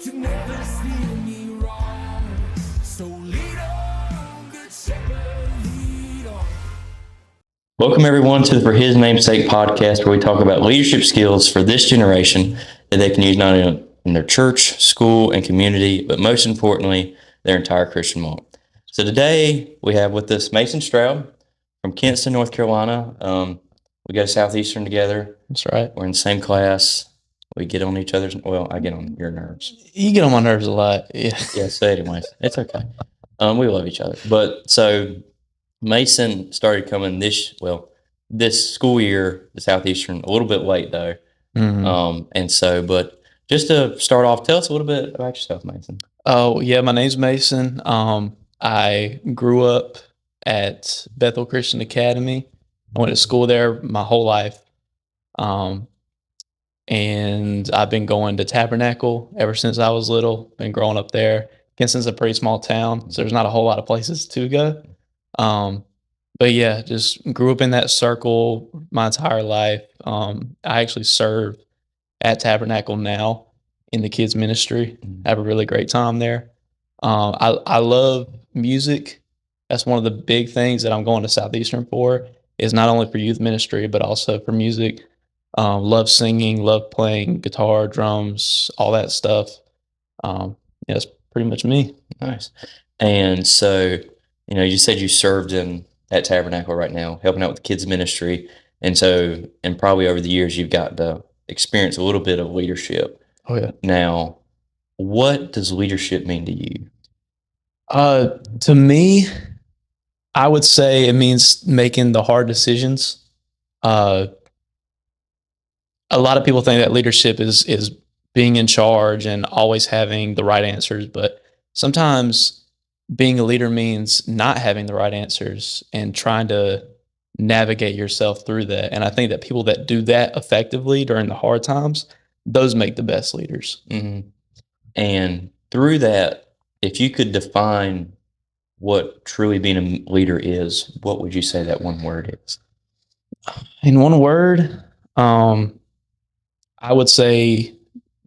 to never steer me wrong. So lead on, good shepherd, lead on. Welcome, everyone, to the For His Name's Sake podcast, where we talk about leadership skills for this generation that they can use not only in their church, school, and community, but most importantly, their entire Christian walk. So today we have with us Mason Stroud from Kinston, North Carolina. We go to Southeastern together. That's right. We're in the same class. We get on each other's, well, I get on your nerves. You get on my nerves a lot. Yeah. Yeah, so anyways, it's okay. We love each other. But so Mason started coming this school year to Southeastern, a little bit late though. Mm-hmm. But just to start off, tell us a little bit about yourself, Mason. Oh, yeah. My name's Mason. I grew up at Bethel Christian Academy. I went to school there my whole life. And I've been going to Tabernacle ever since I was little, been growing up there. Kinston's a pretty small town, so there's not a whole lot of places to go. But yeah, just grew up in that circle my entire life. I actually serve at Tabernacle now in the kids ministry. I have a really great time there. I love music. That's one of the big things that I'm going to Southeastern for, is not only for youth ministry, but also for music. Love singing, love playing guitar, drums, all that stuff. Yeah, that's pretty much me. Nice. And so, you said you served at Tabernacle right now, helping out with the kids ministry. And so, and probably over the years, you've got to experience a little bit of leadership. Oh, yeah. Now, what does leadership mean to you? To me, I would say it means making the hard decisions. A lot of people think that leadership is being in charge and always having the right answers, but sometimes being a leader means not having the right answers and trying to navigate yourself through that. And I think that people that do that effectively during the hard times, those make the best leaders. Mm-hmm. And through that, if you could define what truly being a leader is, what would you say that one word is? In one word, I would say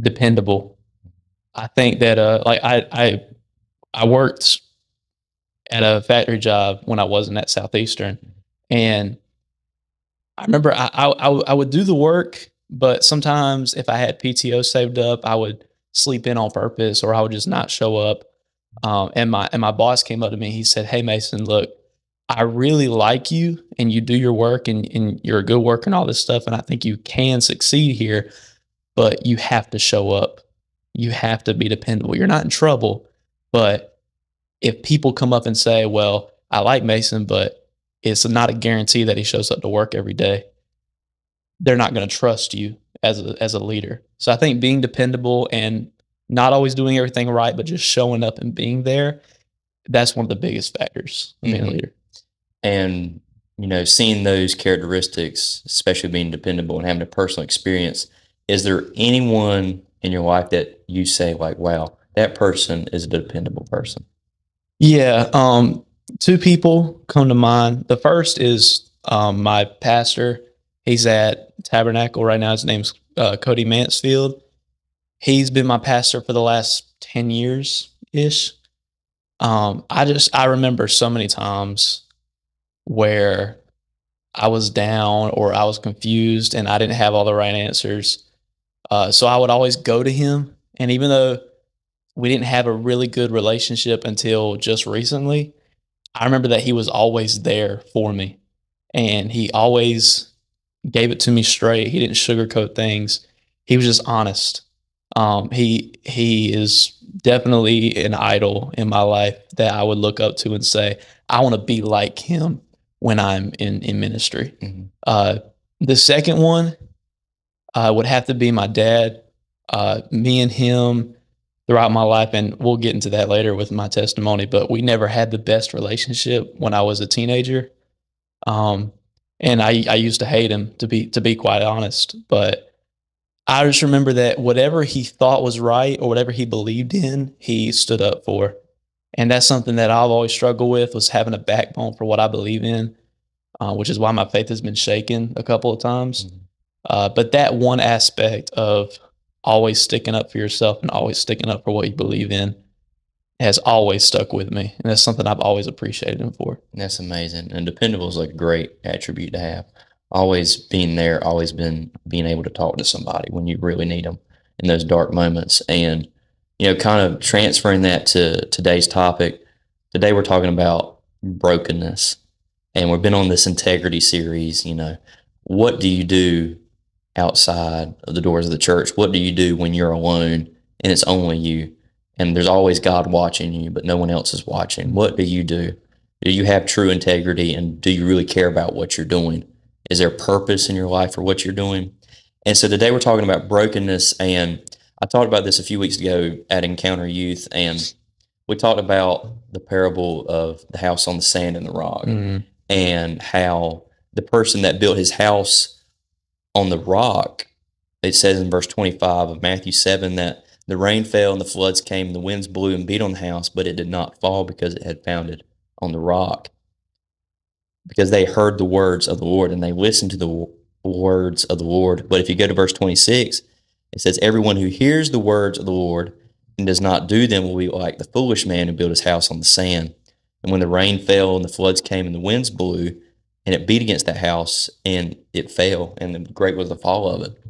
dependable. I think that I worked at a factory job when I wasn't at Southeastern, and I remember I would do the work, but sometimes if I had PTO saved up, I would sleep in on purpose, or I would just not show up. And my boss came up to me. He said, "Hey Mason, look, I really like you, and you do your work, and you're a good worker and all this stuff, and I think you can succeed here, but you have to show up. You have to be dependable. You're not in trouble, but if people come up and say, well, I like Mason, but it's not a guarantee that he shows up to work every day, they're not going to trust you as a leader." So I think being dependable and not always doing everything right, but just showing up and being there, that's one of the biggest factors of being a leader. And, seeing those characteristics, especially being dependable and having a personal experience, is there anyone in your life that you say, like, wow, that person is a dependable person? Yeah. Two people come to mind. The first is my pastor. He's at Tabernacle right now. His name's Cody Mansfield. He's been my pastor for the last 10 years-ish. I remember so many times where I was down or I was confused and I didn't have all the right answers. So I would always go to him. And even though we didn't have a really good relationship until just recently, I remember that he was always there for me. And he always gave it to me straight. He didn't sugarcoat things. He was just honest. He is definitely an idol in my life that I would look up to and say, I want to be like him when I'm in ministry. Mm-hmm. The second one would have to be my dad. Me and him throughout my life, and we'll get into that later with my testimony, but we never had the best relationship when I was a teenager. And I used to hate him, to be quite honest, but I just remember that whatever he thought was right or whatever he believed in, he stood up for. And that's something that I've always struggled with, was having a backbone for what I believe in, which is why my faith has been shaken a couple of times. Mm-hmm. But that one aspect of always sticking up for yourself and always sticking up for what you believe in has always stuck with me. And that's something I've always appreciated him for. That's amazing. And dependable is a great attribute to have. Always being there, always being able to talk to somebody when you really need them in those dark moments. And, kind of transferring that to today's topic. Today we're talking about brokenness. And we've been on this integrity series, what do you do outside of the doors of the church? What do you do when you're alone and it's only you? And there's always God watching you, but no one else is watching. What do you do? Do you have true integrity, and do you really care about what you're doing? Is there purpose in your life for what you're doing? And so today we're talking about brokenness, and I talked about this a few weeks ago at Encounter Youth, and we talked about the parable of the house on the sand and the rock, and how the person that built his house on the rock, it says in verse 25 of Matthew 7 that the rain fell and the floods came and the winds blew and beat on the house, but it did not fall because it had founded on the rock. Because they heard the words of the Lord and they listened to the words of the Lord. But if you go to verse 26, it says, everyone who hears the words of the Lord and does not do them will be like the foolish man who built his house on the sand. And when the rain fell and the floods came and the winds blew, and it beat against that house and it fell, and great was the fall of it.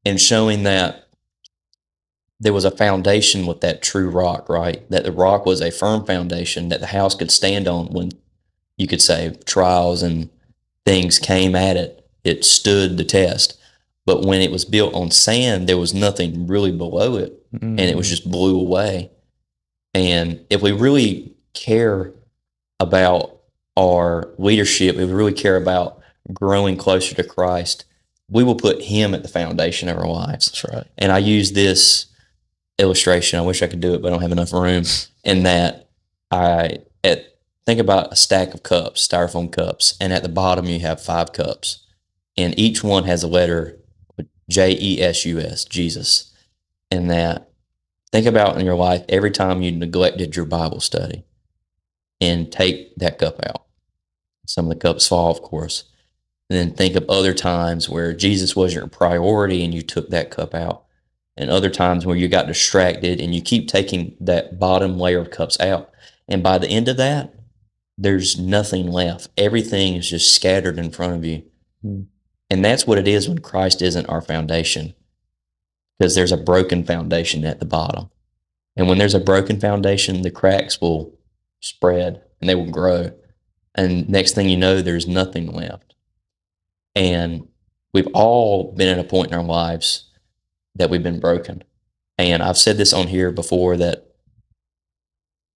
And showing that there was a foundation with that true rock, right? That the rock was a firm foundation that the house could stand on when, you could say, trials and things came at it. It stood the test. But when it was built on sand, there was nothing really below it, and it was just blew away. And if we really care about our leadership, if we really care about growing closer to Christ, we will put Him at the foundation of our lives. That's right. And I use this illustration. I wish I could do it, but I don't have enough room. In that, think about a stack of cups, styrofoam cups, and at the bottom you have 5 cups, and each one has a letter Jesus, Jesus. And that, think about in your life every time you neglected your Bible study, and take that cup out. Some of the cups fall, of course. And then think of other times where Jesus was your priority and you took that cup out. And other times where you got distracted and you keep taking that bottom layer of cups out. And by the end of that, there's nothing left. Everything is just scattered in front of you. And that's what it is when Christ isn't our foundation, because there's a broken foundation at the bottom. And when there's a broken foundation, the cracks will spread and they will grow. And next thing you know, there's nothing left. And we've all been at a point in our lives that we've been broken. And I've said this on here before, that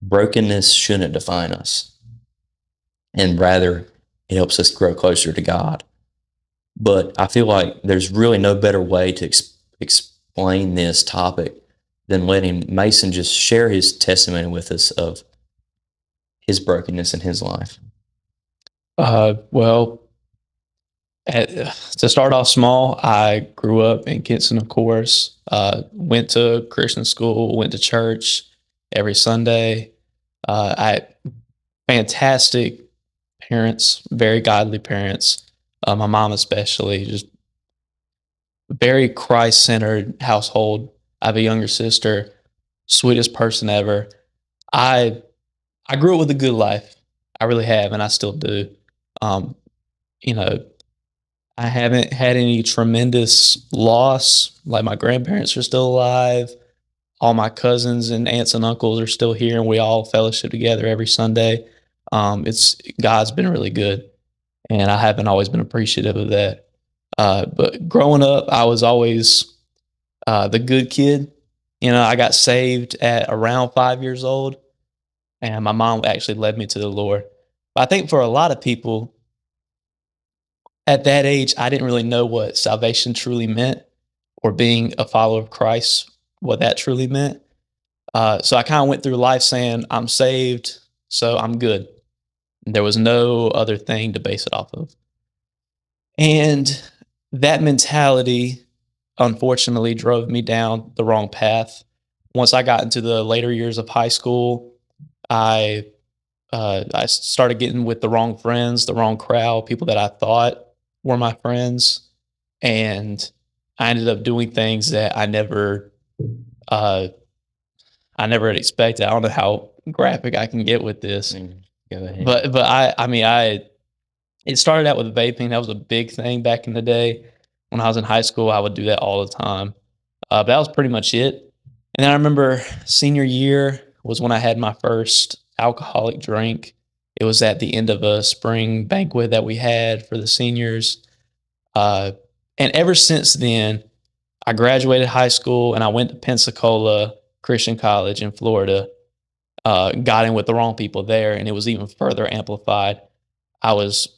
brokenness shouldn't define us, and rather it helps us grow closer to God. But I feel like there's really no better way to explain this topic than letting Mason just share his testimony with us of his brokenness in his life. To start off small, I grew up in Kinston, of course. Went to Christian school, went to church every Sunday. I had fantastic parents, very godly parents. My mom especially, just very Christ-centered household. I have a younger sister, sweetest person ever. I grew up with a good life. I really have, and I still do. I haven't had any tremendous loss. Like, my grandparents are still alive. All my cousins and aunts and uncles are still here, and we all fellowship together every Sunday. God's been really good, and I haven't always been appreciative of that. But growing up, I was always the good kid. I got saved at around 5 years old, and my mom actually led me to the Lord. But I think for a lot of people, at that age, I didn't really know what salvation truly meant, or being a follower of Christ, what that truly meant. So I kind of went through life saying, I'm saved, so I'm good. There was no other thing to base it off of. And that mentality, unfortunately, drove me down the wrong path. Once I got into the later years of high school, I started getting with the wrong friends, the wrong crowd, people that I thought were my friends. And I ended up doing things that uh, I never had expected. I don't know how graphic I can get with this, Go ahead. but I mean, it started out with vaping. That was a big thing back in the day. When I was in high school, I would do that all the time. But that was pretty much it. And then I remember senior year was when I had my first alcoholic drink. It was at the end of a spring banquet that we had for the seniors. Uh, and ever since then, I graduated high school and I went to Pensacola Christian College in Florida. Got in with the wrong people there, and it was even further amplified. I was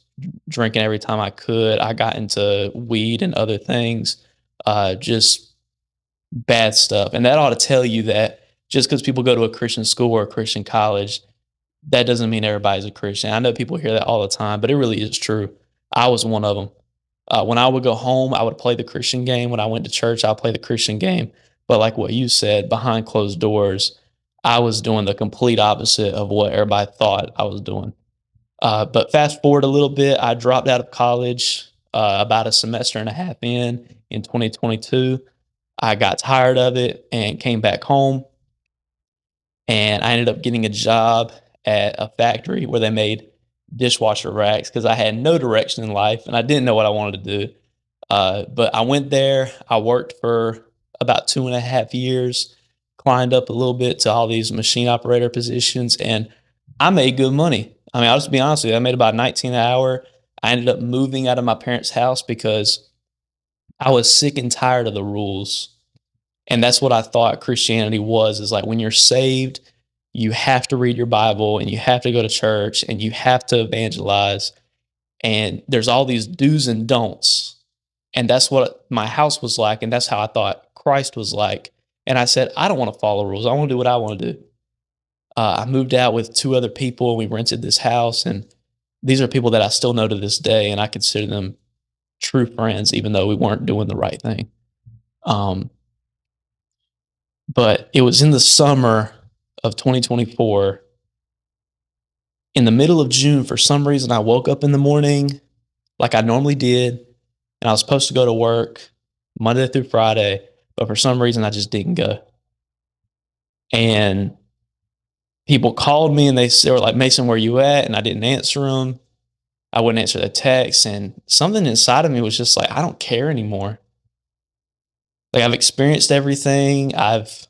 drinking every time I could. I got into weed and other things, just bad stuff. And that ought to tell you that just because people go to a Christian school or a Christian college, that doesn't mean everybody's a Christian. I know people hear that all the time, but it really is true. I was one of them. When I would go home, I would play the Christian game. When I went to church, I'd play the Christian game. But like what you said, behind closed doors, I was doing the complete opposite of what everybody thought I was doing. But fast forward a little bit, I dropped out of college about a semester and a half in 2022. I got tired of it and came back home. And I ended up getting a job at a factory where they made dishwasher racks because I had no direction in life and I didn't know what I wanted to do. But I went there. I worked for about 2.5 years, climbed up a little bit to all these machine operator positions, and I made good money. I mean, I'll just be honest with you. I made about 19 an hour. I ended up moving out of my parents' house because I was sick and tired of the rules. And that's what I thought Christianity was, is like when you're saved, you have to read your Bible and you have to go to church and you have to evangelize. And there's all these do's and don'ts. And that's what my house was like. And that's how I thought Christ was like. And I said, I don't want to follow rules. I want to do what I want to do. I moved out with 2 other people. We rented this house. And these are people that I still know to this day. And I consider them true friends, even though we weren't doing the right thing. But it was in the summer of 2024. In the middle of June, for some reason, I woke up in the morning like I normally did, and I was supposed to go to work Monday through Friday, but for some reason, I just didn't go. And people called me, and they were like, Mason, where you at? And I didn't answer them. I wouldn't answer the text, and something inside of me was just like, I don't care anymore. Like, I've experienced everything. I've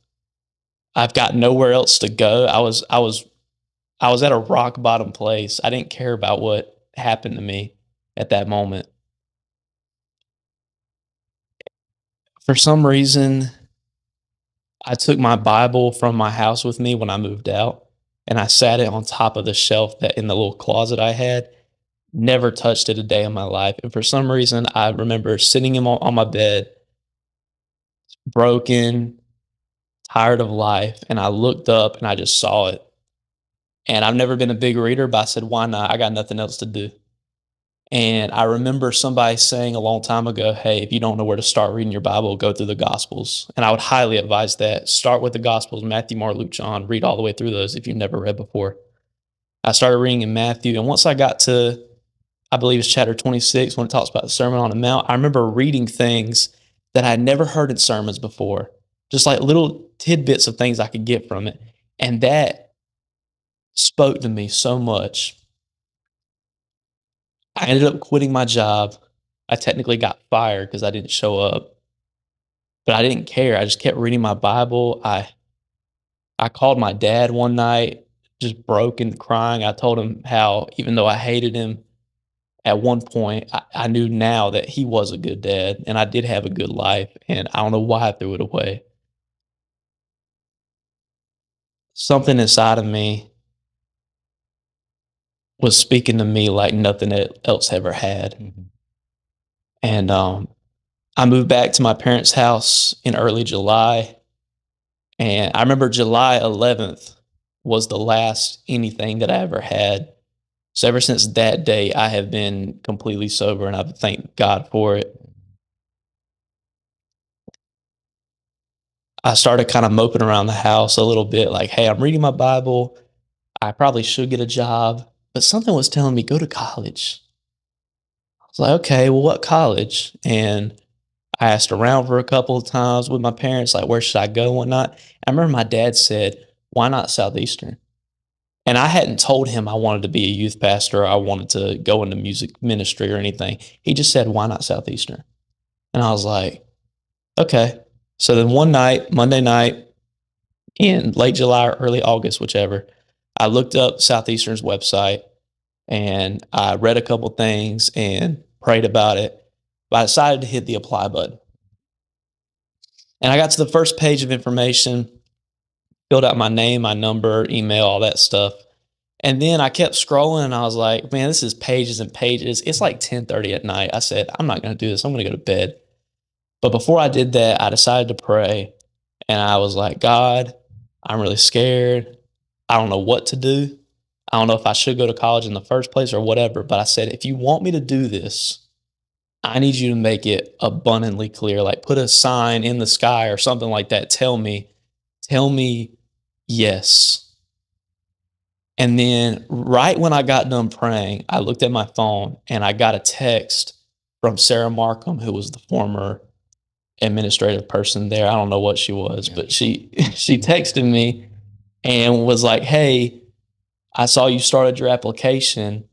got nowhere else to go. I was at a rock bottom place. I didn't care about what happened to me at that moment. For some reason, I took my Bible from my house with me when I moved out, and I sat it on top of the shelf that in the little closet I had. Never touched it a day in my life. And for some reason, I remember sitting on my bed, broken, tired of life, and I looked up and I just saw it. And I've never been a big reader, but I said, why not? I got nothing else to do. And I remember somebody saying a long time ago, hey, if you don't know where to start reading your Bible, go through the Gospels. And I would highly advise that. Start with the Gospels, Matthew, Mark, Luke, John. Read all the way through those if you've never read before. I started reading in Matthew, and once I got to, I believe it's chapter 26, when it talks about the Sermon on the Mount, I remember reading things that I had never heard in sermons before, just like little tidbits of things I could get from it. And that spoke to me so much. I ended up quitting my job. I technically got fired because I didn't show up, but I didn't care. I just kept reading my Bible. I called my dad one night, just broken, crying. I told him how, even though I hated him at one point, I knew now that he was a good dad and I did have a good life, and I don't know why I threw it away. Something inside of me was speaking to me like nothing else ever had. Mm-hmm. And I moved back to my parents' house in early July. And I remember July 11th was the last anything that I ever had. So ever since that day, I have been completely sober, and I've thanked God for it. I started kind of moping around the house a little bit, like, hey, I'm reading my Bible. I probably should get a job. But something was telling me, go to college. I was like, okay, well, what college? And I asked around for a couple of times with my parents, like, where should I go and whatnot. I remember my dad said, why not Southeastern? And I hadn't told him I wanted to be a youth pastor. I wanted to go into music ministry or anything. He just said, why not Southeastern? And I was like, okay. So then one night, Monday night, in late July or early August, whichever, I looked up Southeastern's website and I read a couple things and prayed about it. But I decided to hit the apply button. And I got to the first page of information, filled out my name, my number, email, all that stuff. And then I kept scrolling and I was like, man, this is pages and pages. It's like 10:30 at night. I said, I'm not going to do this. I'm going to go to bed. But before I did that, I decided to pray. And I was like, God, I'm really scared. I don't know what to do. I don't know if I should go to college in the first place or whatever. But I said, if you want me to do this, I need you to make it abundantly clear. Like put a sign in the sky or something like that. Tell me yes. And then right when I got done praying, I looked at my phone and I got a text from Sarah Markham, who was the former administrative person there. I don't know what she was, but she texted me and was like, hey, I saw you started your application.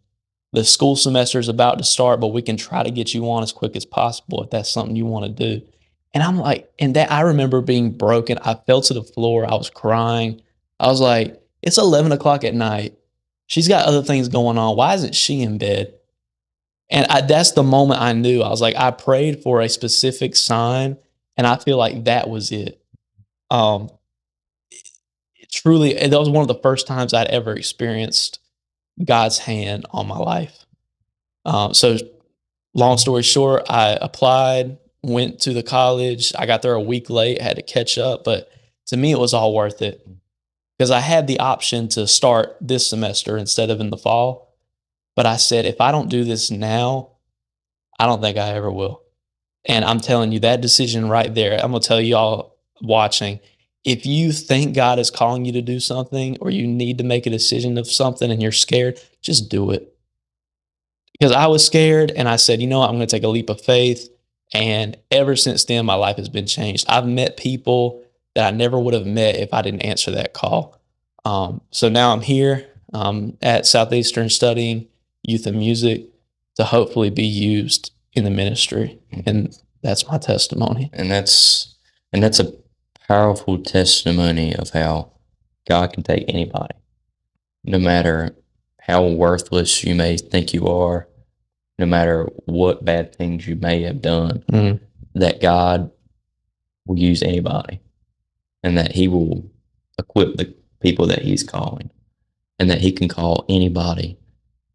The school semester is about to start, but we can try to get you on as quick as possible if that's something you want to do. And I'm like, and that I remember being broken. I fell to the floor. I was crying. I was like, it's 11 o'clock at night. She's got other things going on. Why isn't she in bed? And that's the moment I knew. I was like, I prayed for a specific sign, and I feel like that was it. Truly, that was one of the first times I'd ever experienced God's hand on my life. So long story short, I applied, went to the college. I got there a week late, had to catch up, but to me, it was all worth it because I had the option to start this semester instead of in the fall. But I said, if I don't do this now, I don't think I ever will. And I'm telling you, that decision right there, I'm going to tell you all watching, if you think God is calling you to do something or you need to make a decision of something and you're scared, just do it. Because I was scared and I said, you know what, I'm going to take a leap of faith. And ever since then, my life has been changed. I've met people that I never would have met if I didn't answer that call. So now I'm here at Southeastern studying youth and music to hopefully be used in the ministry. And that's my testimony. And that's a powerful testimony of how God can take anybody, no matter how worthless you may think you are, no matter what bad things you may have done, that God will use anybody and that he will equip the people that he's calling and that he can call anybody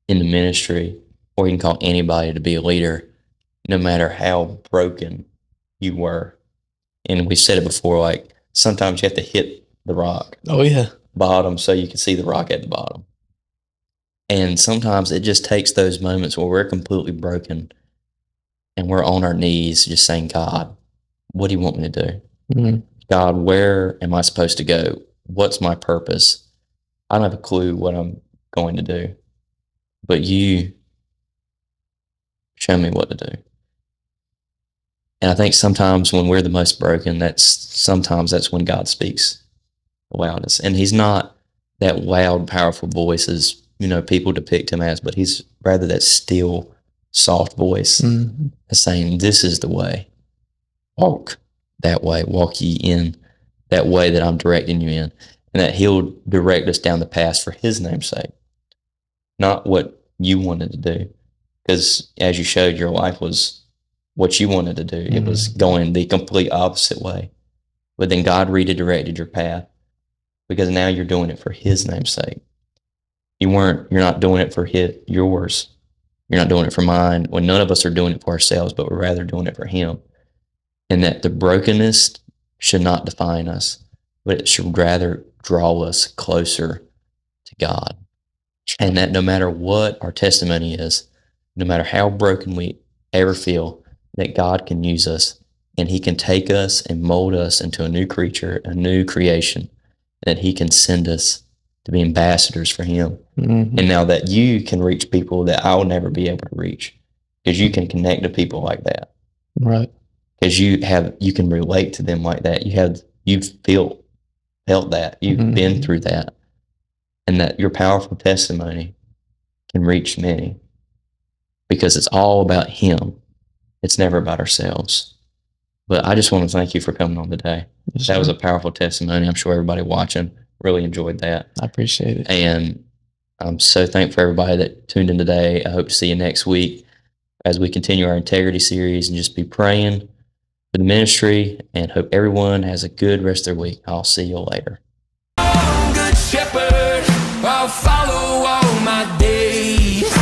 in the ministry or he can call anybody to be a leader, no matter how broken you were. And we said it before, like sometimes you have to hit the rock bottom so you can see the rock at the bottom. And sometimes it just takes those moments where we're completely broken and we're on our knees just saying, God, what do you want me to do? God, where am I supposed to go? What's my purpose? I don't have a clue what I'm going to do, but you show me what to do. And I think sometimes when we're the most broken, that's when God speaks the loudest. And he's not that loud, powerful voice as, people depict him as, but he's rather that still, soft voice saying, this is the way. Walk that way. Walk ye in that way that I'm directing you in. And that he'll direct us down the path for his name's sake. Not what you wanted to do. Because as you showed, your life was what you wanted to do. It was going the complete opposite way. But then God redirected your path because now you're doing it for his name's sake. You're not doing it for yours. You're not doing it for mine. When none of us are doing it for ourselves, but we're rather doing it for him. And that the brokenness should not define us, but it should rather draw us closer to God. And that no matter what our testimony is, no matter how broken we ever feel, that God can use us and he can take us and mold us into a new creature, a new creation, that he can send us to be ambassadors for him. And now that you can reach people that I'll never be able to reach because you can connect to people like that. Right. because you can relate to them like that. You've felt that. You've been through that. And that your powerful testimony can reach many because it's all about Him. It's never about ourselves. But I just want to thank you for coming on today. Yes, that was sir. a powerful testimony. I'm sure everybody watching really enjoyed that. I appreciate it. And I'm so thankful for everybody that tuned in today. I hope to see you next week as we continue our integrity series, and just be praying for the ministry, and hope everyone has a good rest of their week. I'll see you later. Good shepherd, I'll follow all my days.